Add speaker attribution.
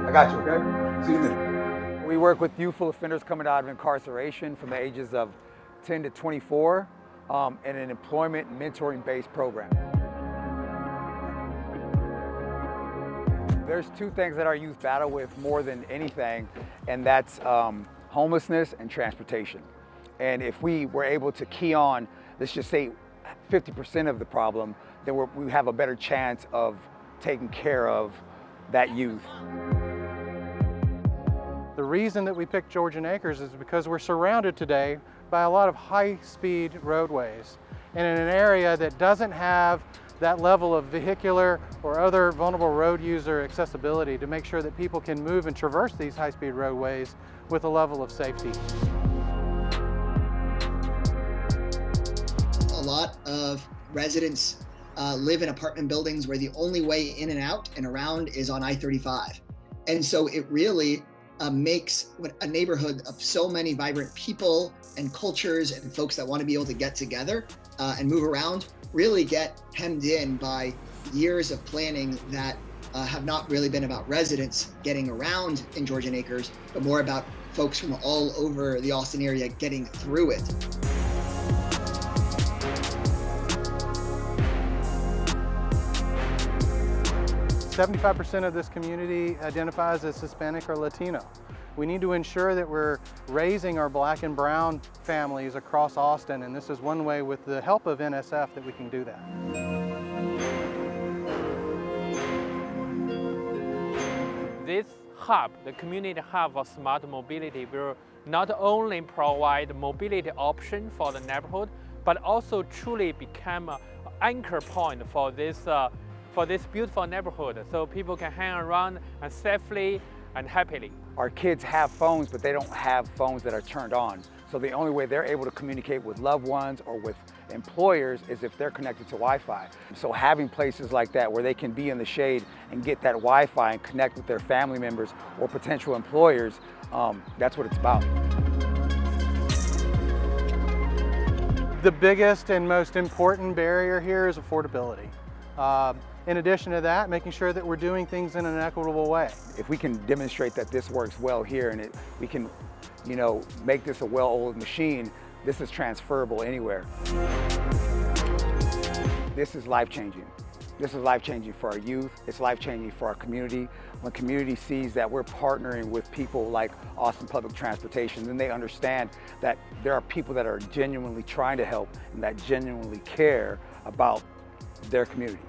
Speaker 1: I got you, okay? See you then.
Speaker 2: We work with youthful offenders coming out of incarceration from the ages of 10 to 24 in an employment mentoring-based program. There's two things that our youth battle with more than anything, and that's homelessness and transportation. And if we were able to key on, let's just say 50% of the problem, then we have a better chance of taking care of that youth.
Speaker 3: The reason that we picked Georgian Acres is because we're surrounded today by a lot of high-speed roadways. And in an area that doesn't have that level of vehicular or other vulnerable road user accessibility to make sure that people can move and traverse these high-speed roadways with a level of safety.
Speaker 4: A lot of residents live in apartment buildings where the only way in and out and around is on I-35. And so it really makes a neighborhood of so many vibrant people and cultures and folks that want to be able to get together and move around really get hemmed in by years of planning that have not really been about residents getting around in Georgian Acres, but more about folks from all over the Austin area getting through it.
Speaker 3: 75% of this community identifies as Hispanic or Latino. We need to ensure that we're raising our black and brown families across Austin, and this is one way with the help of NSF that we can do that.
Speaker 5: This hub, the community hub for smart mobility, will not only provide mobility option for the neighborhood, but also truly become an anchor point for this beautiful neighborhood, so people can hang around and safely and happily.
Speaker 2: Our kids have phones, but they don't have phones that are turned on. So the only way they're able to communicate with loved ones or with employers is if they're connected to Wi-Fi. So having places like that where they can be in the shade and get that Wi-Fi and connect with their family members or potential employers, that's what it's about.
Speaker 3: The biggest and most important barrier here is affordability. In addition to that, making sure that we're doing things in an equitable way.
Speaker 2: If we can demonstrate that this works well here and we can, make this a well-oiled machine, this is transferable anywhere. This is life-changing. This is life-changing for our youth. It's life-changing for our community. When community sees that we're partnering with people like Austin Public Transportation, then they understand that there are people that are genuinely trying to help and that genuinely care about their community.